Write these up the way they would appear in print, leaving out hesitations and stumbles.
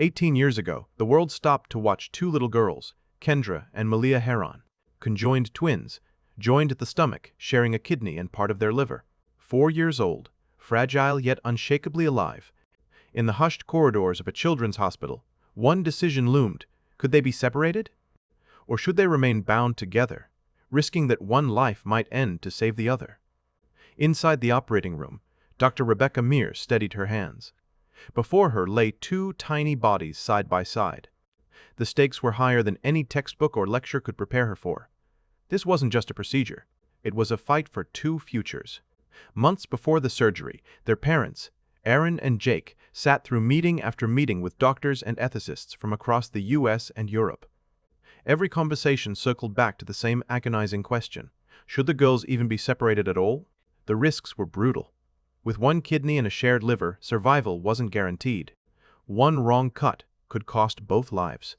18 years ago, the world stopped to watch two little girls, Kendra and Malia Heron, conjoined twins, joined at the stomach, sharing a kidney and part of their liver. 4 years old, fragile yet unshakably alive. In the hushed corridors of a children's hospital, one decision loomed. Could they be separated? Or should they remain bound together, risking that one life might end to save the other? Inside the operating room, Dr. Rebecca Meir steadied her hands. Before her lay two tiny bodies side by side. The stakes were higher than any textbook or lecture could prepare her for. This wasn't just a procedure. It was a fight for two futures. Months before the surgery, their parents, Aaron and Jake, sat through meeting after meeting with doctors and ethicists from across the US and Europe. Every conversation circled back to the same agonizing question. Should the girls even be separated at all? The risks were brutal. With one kidney and a shared liver, survival wasn't guaranteed. One wrong cut could cost both lives.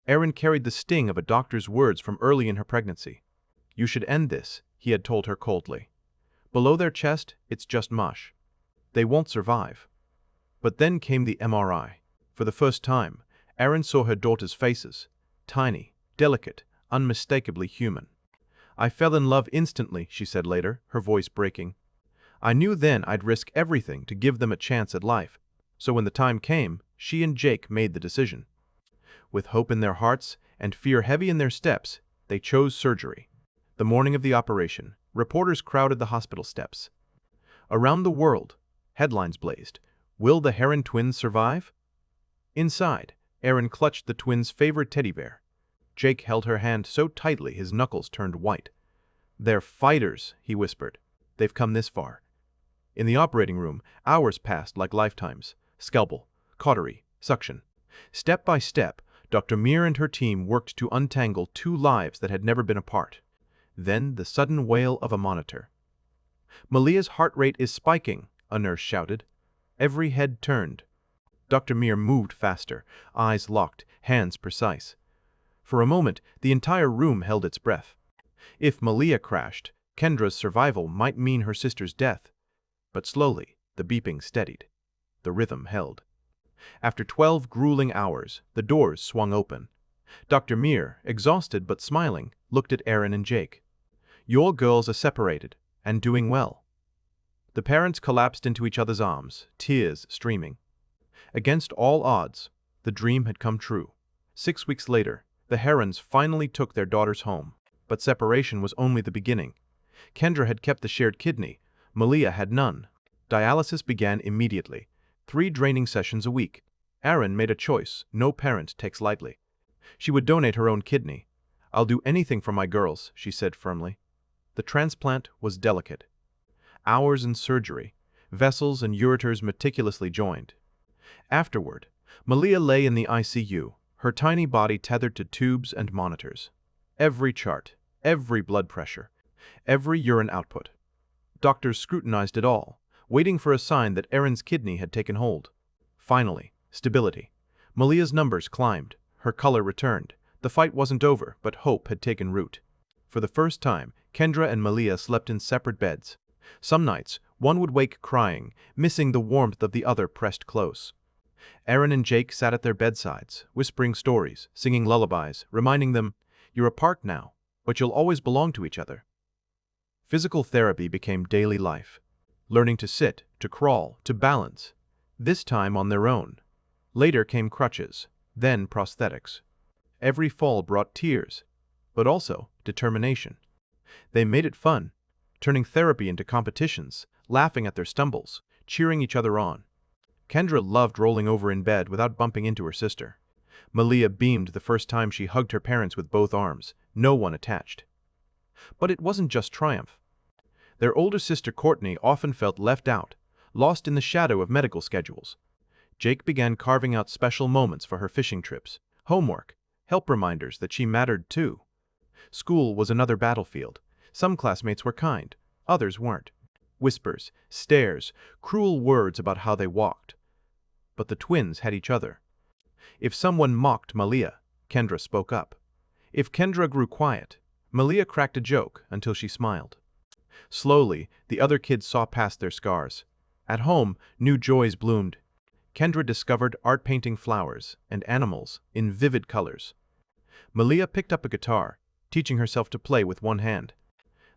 Aaron carried the sting of a doctor's words from early in her pregnancy. "You should end this," he had told her coldly. "Below their chest, it's just mush. They won't survive." But then came the MRI. For the first time, Aaron saw her daughter's faces. Tiny, delicate, unmistakably human. "I fell in love instantly," she said later, her voice breaking. "I knew then I'd risk everything to give them a chance at life. So when the time came, she and Jake made the decision." With hope in their hearts and fear heavy in their steps, they chose surgery. The morning of the operation, reporters crowded the hospital steps. Around the world, headlines blazed. Will the Heron twins survive? Inside, Aaron clutched the twins' favorite teddy bear. Jake held her hand so tightly his knuckles turned white. "They're fighters," he whispered. "They've come this far." In the operating room, hours passed like lifetimes. Scalpel, cautery, suction. Step by step, Dr. Meir and her team worked to untangle two lives that had never been apart. Then the sudden wail of a monitor. "Malia's heart rate is spiking," a nurse shouted. Every head turned. Dr. Meir moved faster, eyes locked, hands precise. For a moment, the entire room held its breath. If Malia crashed, Kendra's survival might mean her sister's death. But slowly, the beeping steadied. The rhythm held. After 12 grueling hours, the doors swung open. Dr. Meir, exhausted but smiling, looked at Aaron and Jake. "Your girls are separated, and doing well." The parents collapsed into each other's arms, tears streaming. Against all odds, the dream had come true. 6 weeks later, the Herons finally took their daughters home. But separation was only the beginning. Kendra had kept the shared kidney. Malia had none. Dialysis began immediately. 3 draining sessions a week. Aaron made a choice no parent takes lightly. She would donate her own kidney. "I'll do anything for my girls," she said firmly. The transplant was delicate. Hours in surgery, vessels and ureters meticulously joined. Afterward, Malia lay in the ICU, her tiny body tethered to tubes and monitors. Every chart, every blood pressure, every urine output. Doctors scrutinized it all, waiting for a sign that Aaron's kidney had taken hold. Finally, stability. Malia's numbers climbed, her color returned. The fight wasn't over, but hope had taken root. For the first time, Kendra and Malia slept in separate beds. Some nights, one would wake crying, missing the warmth of the other pressed close. Aaron and Jake sat at their bedsides, whispering stories, singing lullabies, reminding them, "You're apart now, but you'll always belong to each other." Physical therapy became daily life. Learning to sit, to crawl, to balance, this time on their own. Later came crutches, then prosthetics. Every fall brought tears, but also determination. They made it fun, turning therapy into competitions, laughing at their stumbles, cheering each other on. Kendra loved rolling over in bed without bumping into her sister. Malia beamed the first time she hugged her parents with both arms, no one attached. But it wasn't just triumph. Their older sister Courtney often felt left out, lost in the shadow of medical schedules. Jake began carving out special moments for her fishing trips, homework, help reminders that she mattered too. School was another battlefield. Some classmates were kind, others weren't. Whispers, stares, cruel words about how they walked. But the twins had each other. If someone mocked Malia, Kendra spoke up. If Kendra grew quiet, Malia cracked a joke until she smiled. Slowly, the other kids saw past their scars. At home, new joys bloomed. Kendra discovered art painting flowers and animals in vivid colors. Malia picked up a guitar, teaching herself to play with one hand.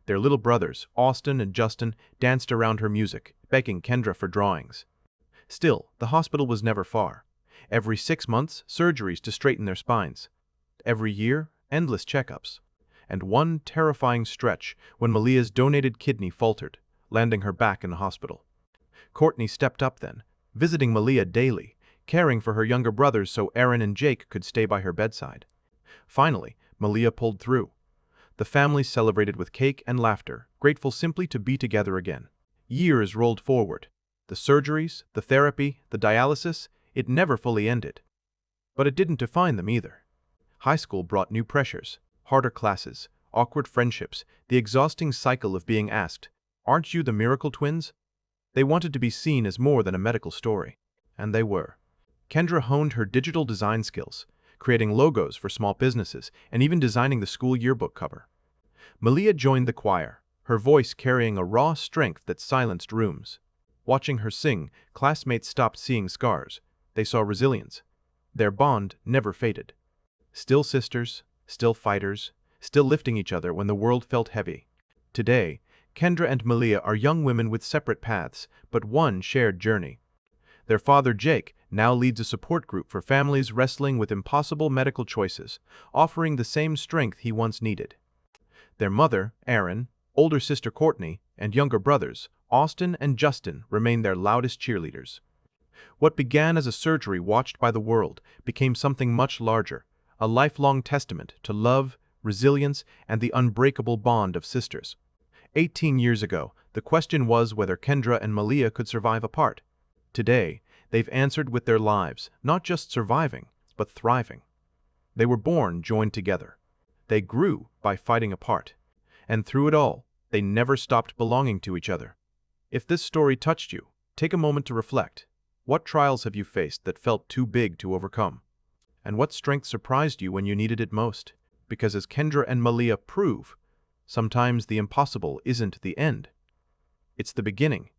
Their little brothers, Austin and Justin, danced around her music, begging Kendra for drawings. Still, the hospital was never far. Every 6 months, surgeries to straighten their spines. Every year, endless checkups. And one terrifying stretch when Malia's donated kidney faltered, landing her back in the hospital. Courtney stepped up then, visiting Malia daily, caring for her younger brothers so Aaron and Jake could stay by her bedside. Finally, Malia pulled through. The family celebrated with cake and laughter, grateful simply to be together again. Years rolled forward. The surgeries, the therapy, the dialysis, it never fully ended. But it didn't define them either. High school brought new pressures, harder classes, awkward friendships, the exhausting cycle of being asked, "Aren't you the miracle twins?" They wanted to be seen as more than a medical story. And they were. Kendra honed her digital design skills, creating logos for small businesses and even designing the school yearbook cover. Malia joined the choir, her voice carrying a raw strength that silenced rooms. Watching her sing, classmates stopped seeing scars. They saw resilience. Their bond never faded. Still sisters, still fighters, still lifting each other when the world felt heavy. Today, Kendra and Malia are young women with separate paths, but one shared journey. Their father, Jake, now leads a support group for families wrestling with impossible medical choices, offering the same strength he once needed. Their mother, Aaron, older sister Courtney, and younger brothers, Austin and Justin, remain their loudest cheerleaders. What began as a surgery watched by the world became something much larger, a lifelong testament to love, resilience, and the unbreakable bond of sisters. 18 years ago, the question was whether Kendra and Malia could survive apart. Today, they've answered with their lives, not just surviving, but thriving. They were born joined together. They grew by fighting apart. And through it all, they never stopped belonging to each other. If this story touched you, take a moment to reflect. What trials have you faced that felt too big to overcome? And what strength surprised you when you needed it most? Because as Kendra and Malia prove, sometimes the impossible isn't the end. It's the beginning.